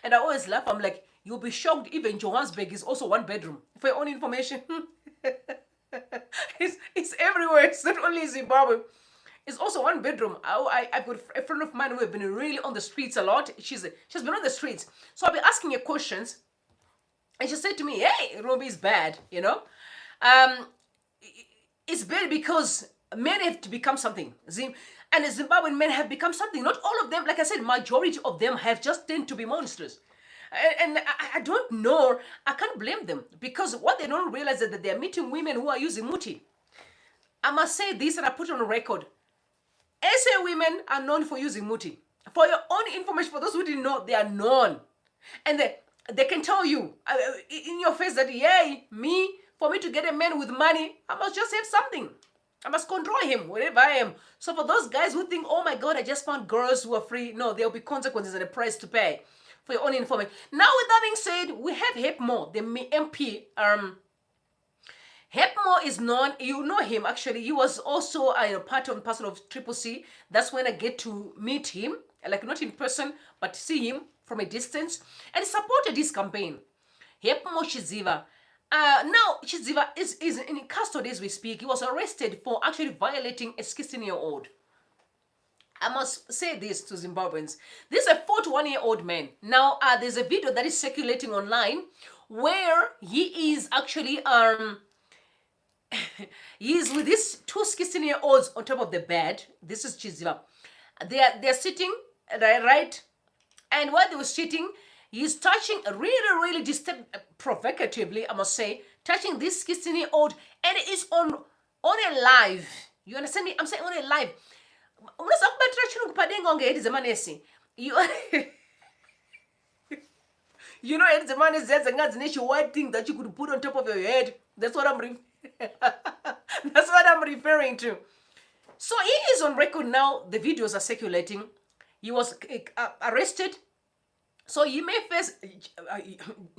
And I always laugh. I'm like, you'll be shocked. Even Johannesburg is also 1 bedroom. For your own information, it's everywhere. It's not only Zimbabwe. It's also 1 bedroom. I've got a friend of mine who have been really on the streets a lot. She's been on the streets. So I'll be asking her questions, and she said to me, "Hey, Robi is bad. You know, it's bad because men have to become something. And the Zimbabwean men have become something. Not all of them, like I said, majority of them have just tend to be monsters. And I don't know, I can't blame them, because what they don't realize is that they're meeting women who are using muti. I must say this, and I put it on record. SA women are known for using muti. For your own information, for those who didn't know, they are known. And they can tell you in your face that, yay, for me to get a man with money, I must just have something. I must control him wherever I am. So for those guys who think, oh my God, I just found girls who are free, no, there will be consequences and a price to pay. For your own information. Now, with that being said, we have Hepmo, the MP. Hepmo is known, you know him actually. He was also a part and parcel of Triple C. That's when I get to meet him, like not in person, but see him from a distance. And he supported his campaign. Hepmo Chiziva. Now, Chiziva is in custody as we speak. He was arrested for actually violating a 16-year-old. I must say this to Zimbabweans. This is a 41-year-old man. Now, there's a video that is circulating online where he is actually, he is with these 2 16-year-olds on top of the bed. This is Chiziva. They're sitting, right? And while they were sitting, he's touching really provocatively, I must say, touching this 16-year-old, and it is on a live. You understand me? I'm saying on a live. You you know, it's a man is just a white thing that you could put on top of your head. That's what I'm referring to. So he is on record now. The videos are circulating. He was arrested. So you may face,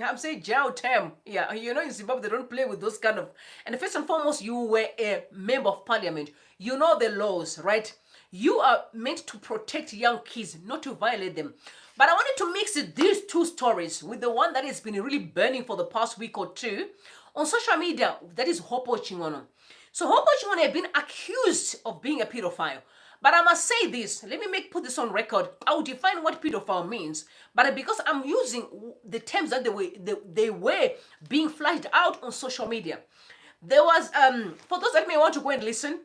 I'm saying jail term. Yeah, you know, in Zimbabwe, they don't play with those kind of. And first and foremost, you were a member of parliament. You know the laws, right? You are meant to protect young kids, not to violate them. But I wanted to mix these 2 stories with the one that has been really burning for the past week or 2 on social media. That is Hopo Chingono. So Hopo Chingono has been accused of being a pedophile. But I must say this, let me put this on record. I will define what pedophile means. But because I'm using the terms that they were being flashed out on social media. There was, for those that may want to go and listen,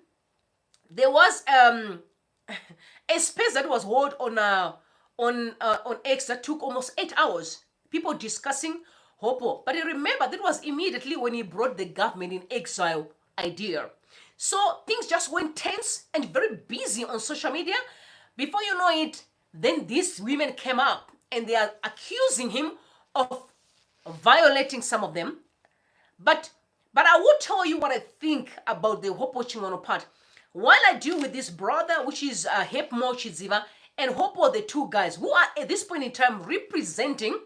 there was a space that was held on X that took almost 8 hours. People discussing Hopo. But remember, that was immediately when he brought the government in exile idea. So things just went tense and very busy on social media. Before you know it, then these women came up and they are accusing him of violating some of them. But I will tell you what I think about the Hopo Chingono part. While I deal with this brother, which is Hepmo Chiziva, and Hopo, the 2 guys, who are at this point in time representing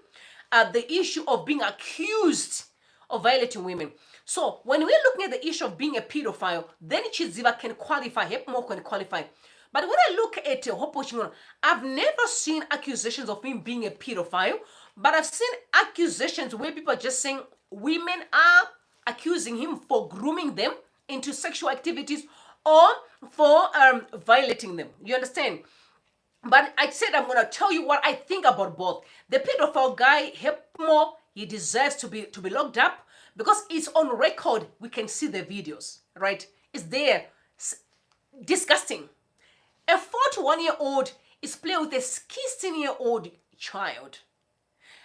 the issue of being accused of violating women. So when we're looking at the issue of being a pedophile, then Chiziva can qualify, Hepmo can qualify. But when I look at Hopo Chingono, I've never seen accusations of him being a pedophile, but I've seen accusations where people are just saying women are accusing him for grooming them into sexual activities or for violating them. You understand? But I said I'm going to tell you what I think about both. The pedophile guy, Hepmo, he deserves to be locked up because it's on record. We can see the videos, right? It's there. Disgusting. A 41-year-old is playing with a 16-year-old child.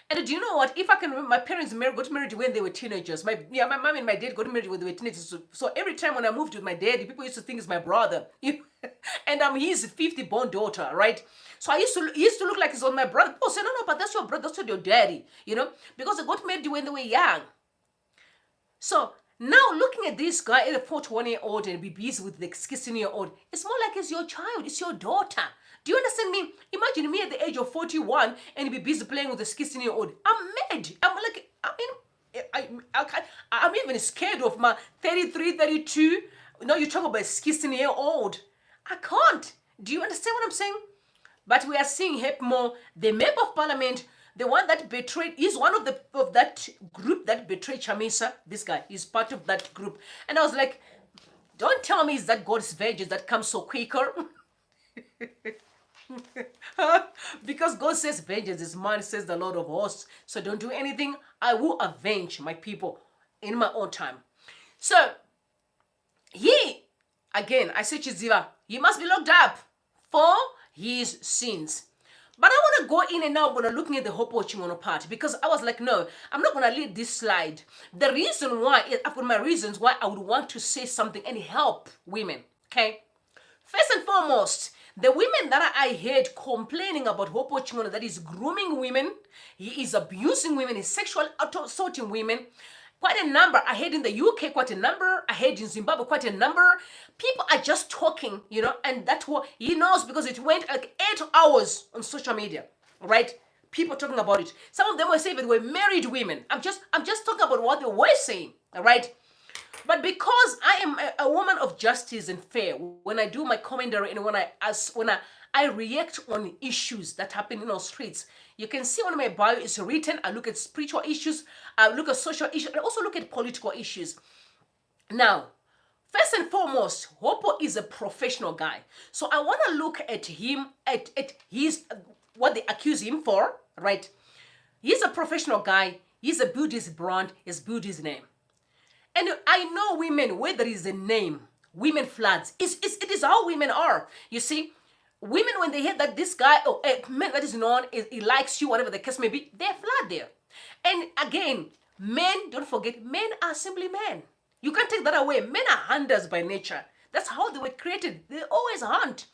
And do you know what? If I can remember, my parents got married when they were teenagers. My mom and my dad got married when they were teenagers. So every time when I moved with my dad, people used to think it's my brother. And I'm his 50th born daughter, right? So he used to look like he's on my brother. People say, no, but that's your brother, that's not your daddy, because they got married when they were young. So now looking at this guy, a 41-year-old, and be busy with the 16-year-old, it's more like it's your child, it's your daughter. Do you understand me? Imagine me at the age of 41 and be busy playing with a 16-year-old. I'm mad. I'm even scared of my 33, 32. You talk about a 16-year-old. I can't. Do you understand what I'm saying? But we are seeing more. The member of parliament, the one that betrayed, is one of that group that betrayed Chamisa. This guy is part of that group. And I was like, don't tell me it's that God's vengeance that comes so quicker. Because God says vengeance is mine, says the Lord of hosts. So don't do anything. I will avenge my people in my own time. So again, I say Chiziva, he must be locked up for his sins. But I want to go in and now I'm going to looking at the Hopo Chimono part, because I was like, no, I'm not going to leave this slide. The reason why, I've got my reasons why I would want to say something and help women, okay? First and foremost, the women that I heard complaining about Hopo Chimono, that is grooming women, he is abusing women, he's sexually assaulting women. Quite a number. I heard in the UK, quite a number. I heard in Zimbabwe, quite a number. People are just talking, and that's what he knows, because it went like 8 hours on social media, right? People talking about it. Some of them were saying that they were married women. I'm just talking about what they were saying, all right? But because I am a woman of justice and fair, when I do my commentary and when I react on issues that happen in our streets, you can see on my bio is written, I look at spiritual issues, I look at social issues, I also look at political issues. Now, first and foremost, Hopo is a professional guy. So I want to look at him, at his, what they accuse him for, right? He's a professional guy. He's built his brand. He's built his name. And I know women, where there is a name, women floods. It is how women are. You see, women, when they hear that this guy, or a man that is known, he likes you, whatever the case may be, they flood there. And again, men, don't forget, men are simply men. You can't take that away. Men are hunters by nature. That's how they were created. They always hunt.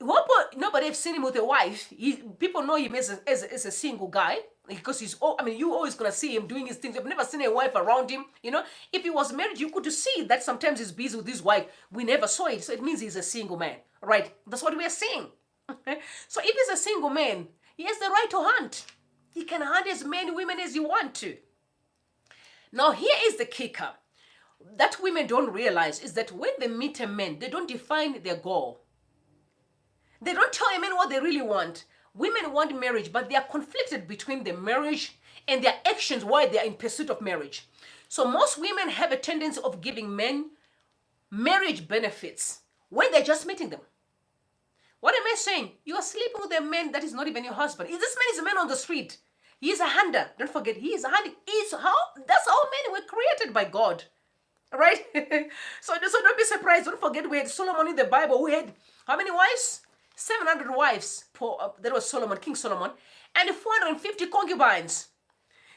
Hopo, nobody have seen him with a wife. People know him as a single guy, because you always gonna see him doing his things. You've never seen a wife around him. If he was married, you could see that sometimes he's busy with his wife. We never saw it, so it means he's a single man, right? That's what we are seeing. So if he's a single man, he has the right to hunt. He can hunt as many women as he want to. Now here is the kicker that women don't realize, is that when they meet a man, they don't define their goal. They don't tell a man what they really want. Women want marriage, but they are conflicted between the marriage and their actions while they are in pursuit of marriage. So most women have a tendency of giving men marriage benefits when they're just meeting them. What am I saying? You are sleeping with a man that is not even your husband. This man is a man on the street. He is a hunter. Don't forget, he is a hunter. That's how men were created by God. Right? So don't be surprised. Don't forget, we had Solomon in the Bible who had how many wives? 700 wives. That was Solomon, King Solomon, and 450 concubines.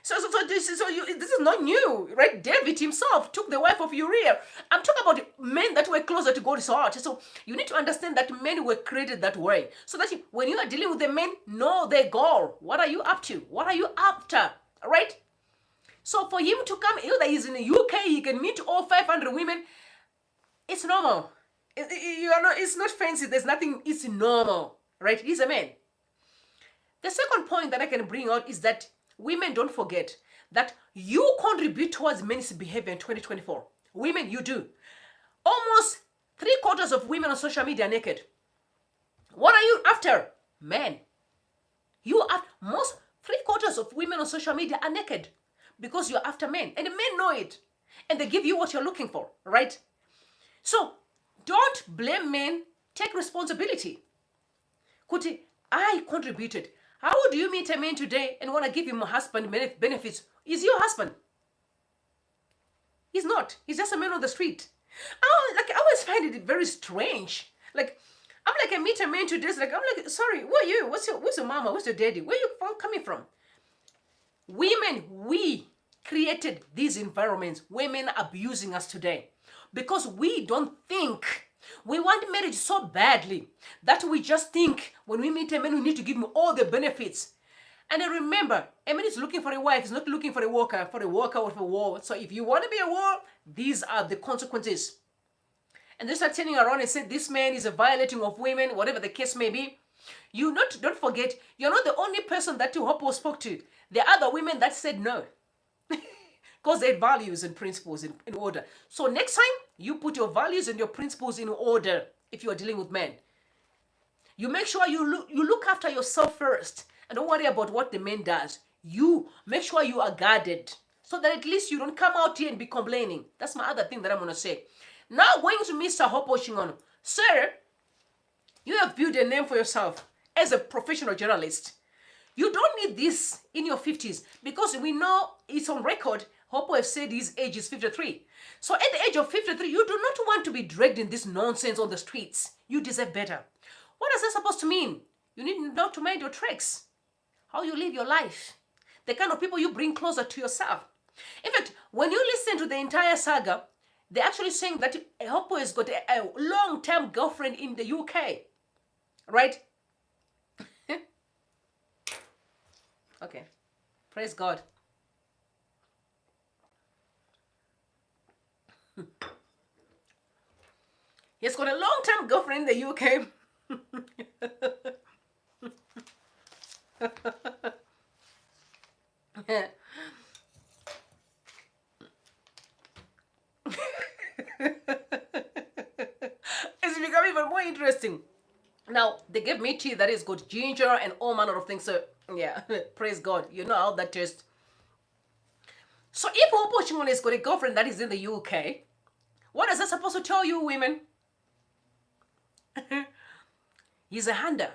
So this is not new, right? David himself took the wife of Uriah. I'm talking about men that were closer to God's heart. So you need to understand that men were created that way, so that when you are dealing with the men, know their goal. What are you up to? What are you after? Right? So for him to come, either he's in the UK, he can meet all 500 women. It's normal. It's not fancy. There's nothing. It's normal, right? He's a man. The second point that I can bring out is that women, don't forget that you contribute towards men's behavior in 2024. Women, you do. Almost 3/4 of women on social media are naked. What are you after? Men. Most 3/4 of women on social media are naked because you're after men. And the men know it. And they give you what you're looking for, right? So don't blame men. Take responsibility. Kuti, I contributed. How do you meet a man today and want to give him a husband benefits? Is he your husband? He's not. He's just a man on the street. I always find it very strange. I meet a man today. I'm like, sorry, who are you? What's your mama? What's your daddy? Where are you coming from? Women, we created these environments. Women abusing us today because we don't think. We want marriage so badly that we just think when we meet a man, we need to give him all the benefits. And then remember, a man is looking for a wife. He's not looking for a worker or for a war. So if you want to be a war, these are the consequences. And they start turning around and say, this man is a violating of women, whatever the case may be. Don't forget, you're not the only person that Hopo spoke to. There are other women that said no. Because they had values and principles in order. So next time, you put your values and your principles in order if you are dealing with men. You make sure you look after yourself first. And don't worry about what the man does. You make sure you are guarded. So that at least you don't come out here and be complaining. That's my other thing that I'm going to say. Now going to Mr. Hopo Chingono. Sir, you have built a name for yourself as a professional journalist. You don't need this in your 50s because we know it's on record. Hopo has said his age is 53. So at the age of 53, you do not want to be dragged in this nonsense on the streets. You deserve better. What is that supposed to mean? You need not to mind your tricks. How you live your life. The kind of people you bring closer to yourself. In fact, when you listen to the entire saga, they're actually saying that Hopo has got a long-term girlfriend in the UK. Right? Okay. Praise God. He's got a long-term girlfriend in the UK. It's becoming even more interesting. Now, they gave me tea that is got ginger and all manner of things. So, yeah, praise God. You know how that tastes. So, if Hopo Chingono has got a girlfriend that is in the UK, what is that supposed to tell you, women? He's a hunter.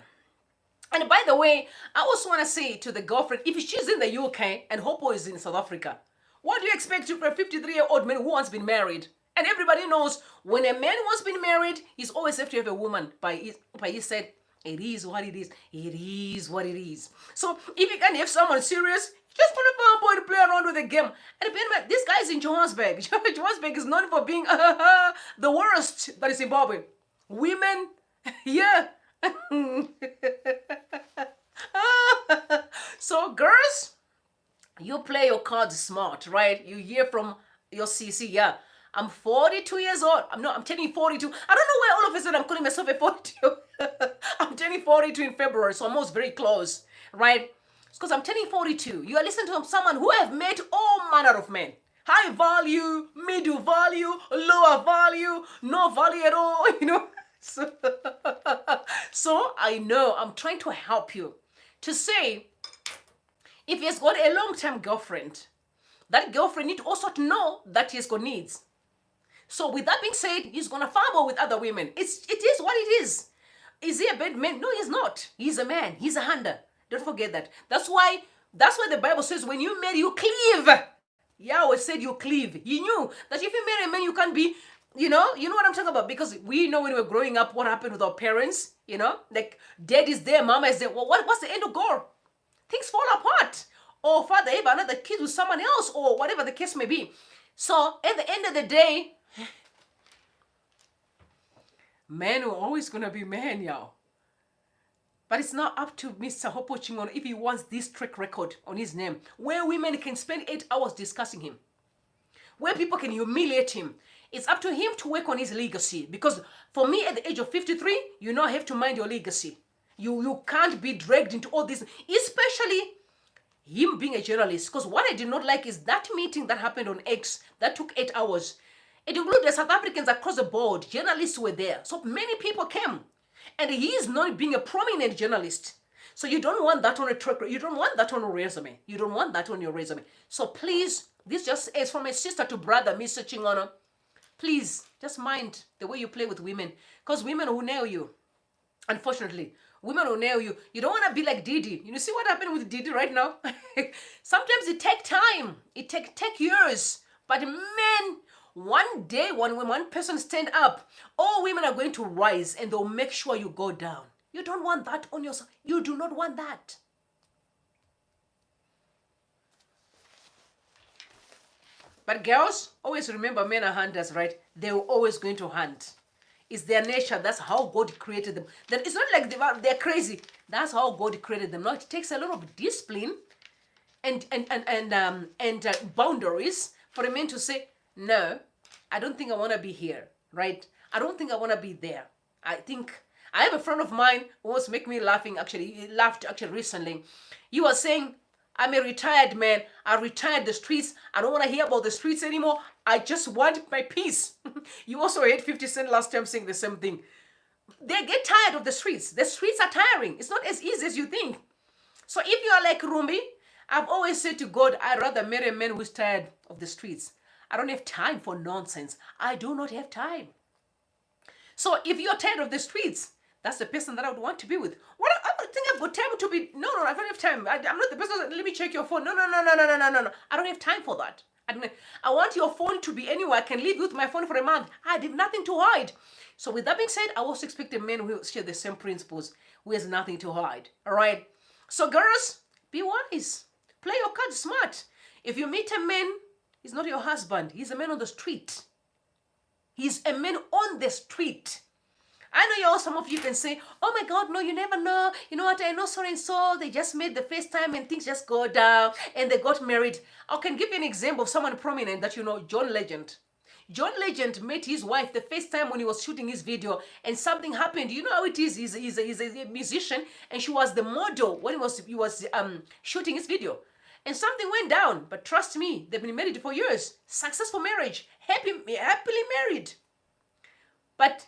And by the way, I also want to say to the girlfriend, if she's in the UK and Hopo is in South Africa, what do you expect from a 53-year-old man who once been married? And everybody knows when a man once been married, he's always have to have a woman by his side. It is what it is. It is what it is. So if you can have someone serious, just put a power boy to play around with the game. And this guy is in Johannesburg. Johannesburg is known for being the worst that is Zimbabwe. Women, yeah. So girls, you play your cards smart, right? You hear from your CC, yeah. I'm 42 years old. I'm turning 42. I don't know why all of a sudden I'm calling myself a 42. I'm turning 42 in February, so I'm almost very close, right? It's because I'm turning 42. You are listening to someone who have met all manner of men. High value, middle value, lower value, no value at all, you know. So I know I'm trying to help you to say, if he has got a long-term girlfriend, that girlfriend needs also to know that he's got needs. So with that being said, he's going to fumble with other women. It is what it is. Is he a bad man? No, he's not. He's a man. He's a hunter. Don't forget that. That's why the Bible says when you marry, you cleave. Yahweh said you cleave. He knew that if you marry a man, you can't be, you know what I'm talking about. Because we know when we were growing up what happened with our parents, like dad is there, mama is there. Well, what's the end of goal? Things fall apart. Or father have another kid with someone else or whatever the case may be. So at the end of the day, men are always going to be men, y'all. But it's not up to Mr. Hopo Chingono if he wants this track record on his name, where women can spend 8 hours discussing him, where people can humiliate him. It's up to him to work on his legacy. Because for me, at the age of 53, you now have to mind your legacy. You can't be dragged into all this, especially him being a journalist. Because what I did not like is that meeting that happened on X that took 8 hours. It included the South Africans across the board. Journalists were there. So many people came. And he is not being a prominent journalist. So you don't want that on a track. You don't want that on a resume. You don't want that on your resume. So please, this just is from a sister to brother, Mr. Chingono. Please, just mind the way you play with women. Because women will nail you. Unfortunately, women will nail you. You don't want to be like Didi. You see what happened with Didi right now? Sometimes it takes time. It take years. But men, one day when one person stand up, all women are going to rise and they'll make sure you go down. You don't want that on yourself. You do not want that. But girls, always remember men are hunters, right? They're always going to hunt. It's their nature. That's how God created them. Then it's not like they're crazy. That's how God created them. Now it takes a lot of discipline and boundaries for a man to say, no, I don't think I want to be here, right? I don't think I want to be there. I think I have a friend of mine who was making me laughing. Actually, he laughed actually recently. He was saying, I'm a retired man. I retired the streets. I don't want to hear about the streets anymore. I just want my peace. You also heard 50 Cent last time saying the same thing. They get tired of the streets. The streets are tiring. It's not as easy as you think. So if you are like Rumbi, I've always said to God, I'd rather marry a man who's tired of the streets. I don't have time for nonsense. I do not have time. So if you're tired of the streets, that's the person that I would want to be with. What I don't think I've got time to be. No, I don't have time. I'm not the person. Let me check your phone. No. I don't have time for that. I want your phone to be anywhere. I can live with my phone for a month. I have nothing to hide. So with that being said, I also expect a man who share the same principles, who has nothing to hide. All right. So girls, be wise. Play your cards smart. If you meet a man, he's not your husband. He's a man on the street. He's a man on the street. I know some of you can say, oh my God, no, you never know. You know what, I know so and so, they just made the first time and things just go down and they got married. I can give you an example of someone prominent that you know, John Legend. John Legend met his wife the first time when he was shooting his video and something happened. You know how it is, he's a musician and she was the model when he was shooting his video. And something went down, but trust me, they've been married for years. Successful marriage, happily married. But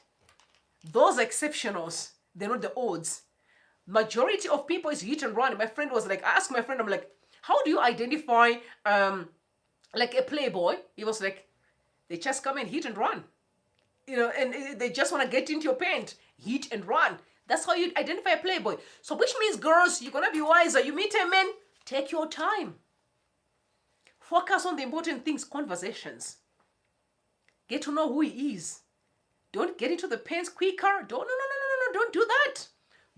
those exceptionals, they're not the odds. Majority of people is hit and run. My friend was like, I asked my friend, I'm like, how do you identify like a playboy? He was like, they just come and hit and run. You know, and they just want to get into your pant, hit and run. That's how you identify a playboy. So which means, girls, you're going to be wiser. You meet a man, take your time. Focus on the important things, conversations. Get to know who he is. Don't get into the pants quicker. No, don't do that.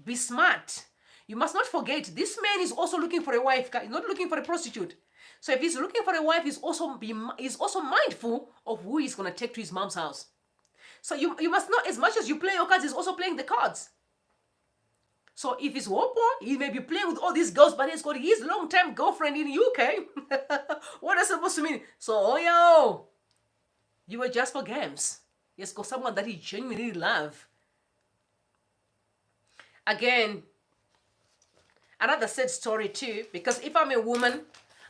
Be smart. You must not forget, this man is also looking for a wife. He's not looking for a prostitute. So if he's looking for a wife, he's also mindful of who he's going to take to his mom's house. So you must know, as much as you play your cards, he's also playing the cards. So if he's Wopo, he may be playing with all these girls, but he's got his long-time girlfriend in the UK. What is it supposed to mean? So, you were just for games. He's got someone that he genuinely loves. Again, another sad story too, because if I'm a woman,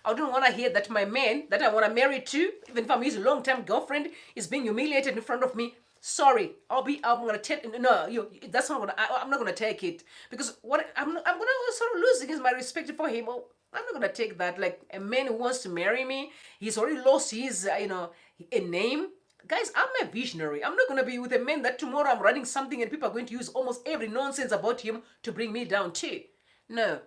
I don't want to hear that my man that I want to marry to, even if I'm his long-term girlfriend, is being humiliated in front of me. Sorry, I'm gonna take I'm not gonna take it, because what I'm gonna sort of losing is my respect for him. Oh, I'm not gonna take that. Like a man who wants to marry me, he's already lost his a name. Guys, I'm a visionary. I'm not gonna be with a man that tomorrow I'm running something and people are going to use almost every nonsense about him to bring me down too. No,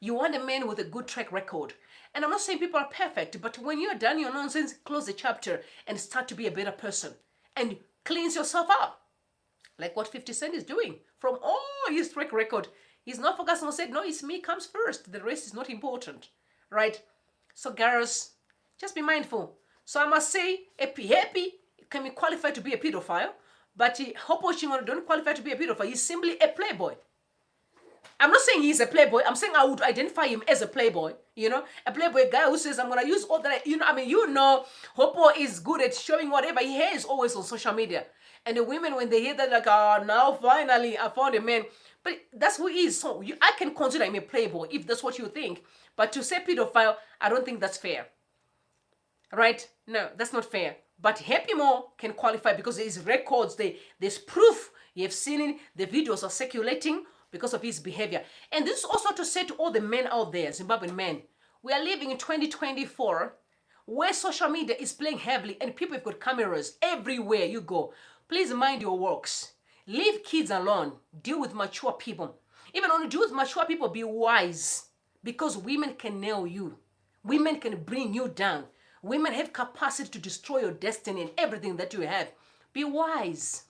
you want a man with a good track record. And I'm not saying people are perfect, but when you're done your nonsense, close the chapter and start to be a better person and cleanse yourself up, like what 50 Cent is doing. From all his track record, he's not focused on saying, no, it's me comes first. The rest is not important, right? So girls, just be mindful. So I must say, happy can be qualified to be a pedophile, but Hopo Chingona don't qualify to be a pedophile. He's simply a playboy. I'm not saying he's a playboy. I'm saying I would identify him as a playboy. A playboy guy who says, I'm going to use all that. Hopo is good at showing whatever he has always on social media. And the women, when they hear that, like, now finally I found a man. But that's who he is. So I can consider him a playboy if that's what you think. But to say pedophile, I don't think that's fair. Right? No, that's not fair. But Happy Mo can qualify because there's records, there's proof. You have seen it. The videos are circulating because of his behavior. And this is also to say to all the men out there, Zimbabwean men, we are living in 2024 where social media is playing heavily and people have got cameras everywhere you go. Please mind your works. Leave kids alone. Deal with mature people. Even when you deal with mature people, be wise, because women can nail you. Women can bring you down. Women have capacity to destroy your destiny and everything that you have. Be wise.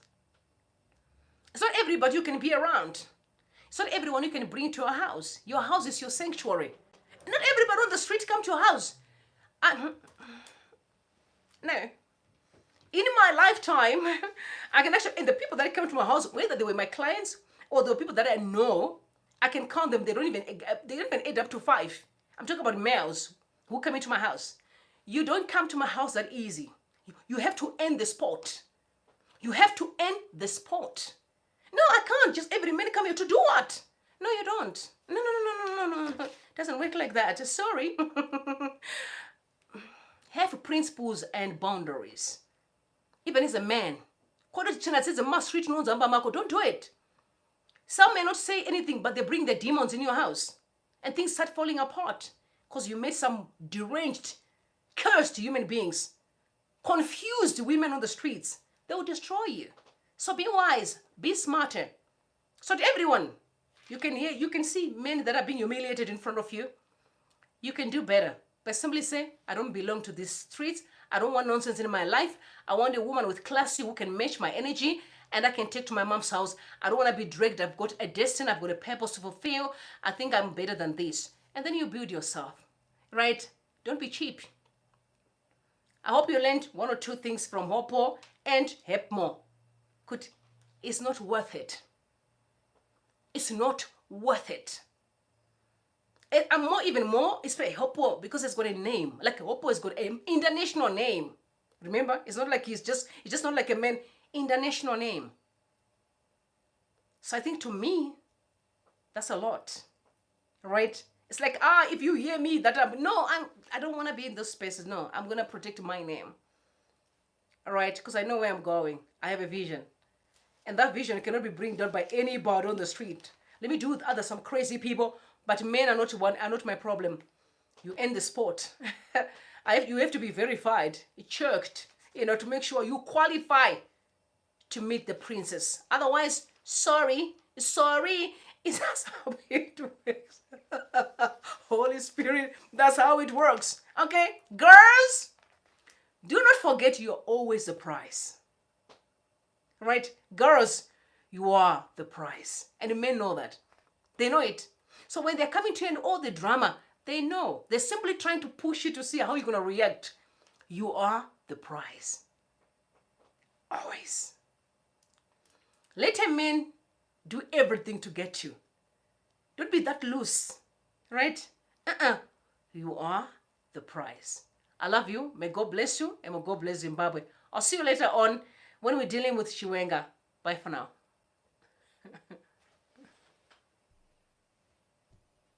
It's not everybody you can be around. It's not everyone you can bring to your house. Your house is your sanctuary. Not everybody on the street come to your house. No. In my lifetime, I can actually, and the people that come to my house, whether they were my clients or the people that I know, I can count them. They don't even add up to 5. I'm talking about males who come into my house. You don't come to my house that easy. You have to end the sport. You have to end the sport. No, I can't. Just every minute come here to do what? No, you don't. No. Doesn't work like that. Sorry. Have principles and boundaries. Even as a man. Don't do it. Some may not say anything, but they bring the demons in your house. And things start falling apart. Because you made some deranged, cursed human beings. Confused women on the streets. They will destroy you. So be wise. Be smarter. So to everyone, you can see men that are being humiliated in front of you. You can do better. But simply say, I don't belong to these streets. I don't want nonsense in my life. I want a woman with classy who can match my energy and I can take to my mom's house. I don't want to be dragged. I've got a destiny. I've got a purpose to fulfill. I think I'm better than this. And then you build yourself, right? Don't be cheap. I hope you learned 1 or 2 things from Hopo and Hepmo. Good. It's not worth it. It's not worth it. And I'm even more, it's for Hopo because it's got a name. Like Hopo has got an international name. Remember, it's not like it's just not like a man, international name. So I think to me, that's a lot, right? It's like, if you hear me that I don't want to be in those spaces. No, I'm going to protect my name. All right? Because I know where I'm going. I have a vision. And that vision cannot be brought down by anybody on the street. Let me do with some crazy people, but men are not my problem. You end the sport. You have to be verified, checked, to make sure you qualify to meet the princess. Otherwise, sorry, is that's how it works. Holy Spirit, that's how it works. Okay, girls, do not forget you're always the prize. Right? Girls, you are the prize. And the men know that. They know it. So when they're coming to you and all the drama, they know. They're simply trying to push you to see how you're going to react. You are the prize. Always. Let a man do everything to get you. Don't be that loose. Right? You are the prize. I love you. May God bless you. And may God bless Zimbabwe. I'll see you later on when we're dealing with Chiwenga. Bye for now.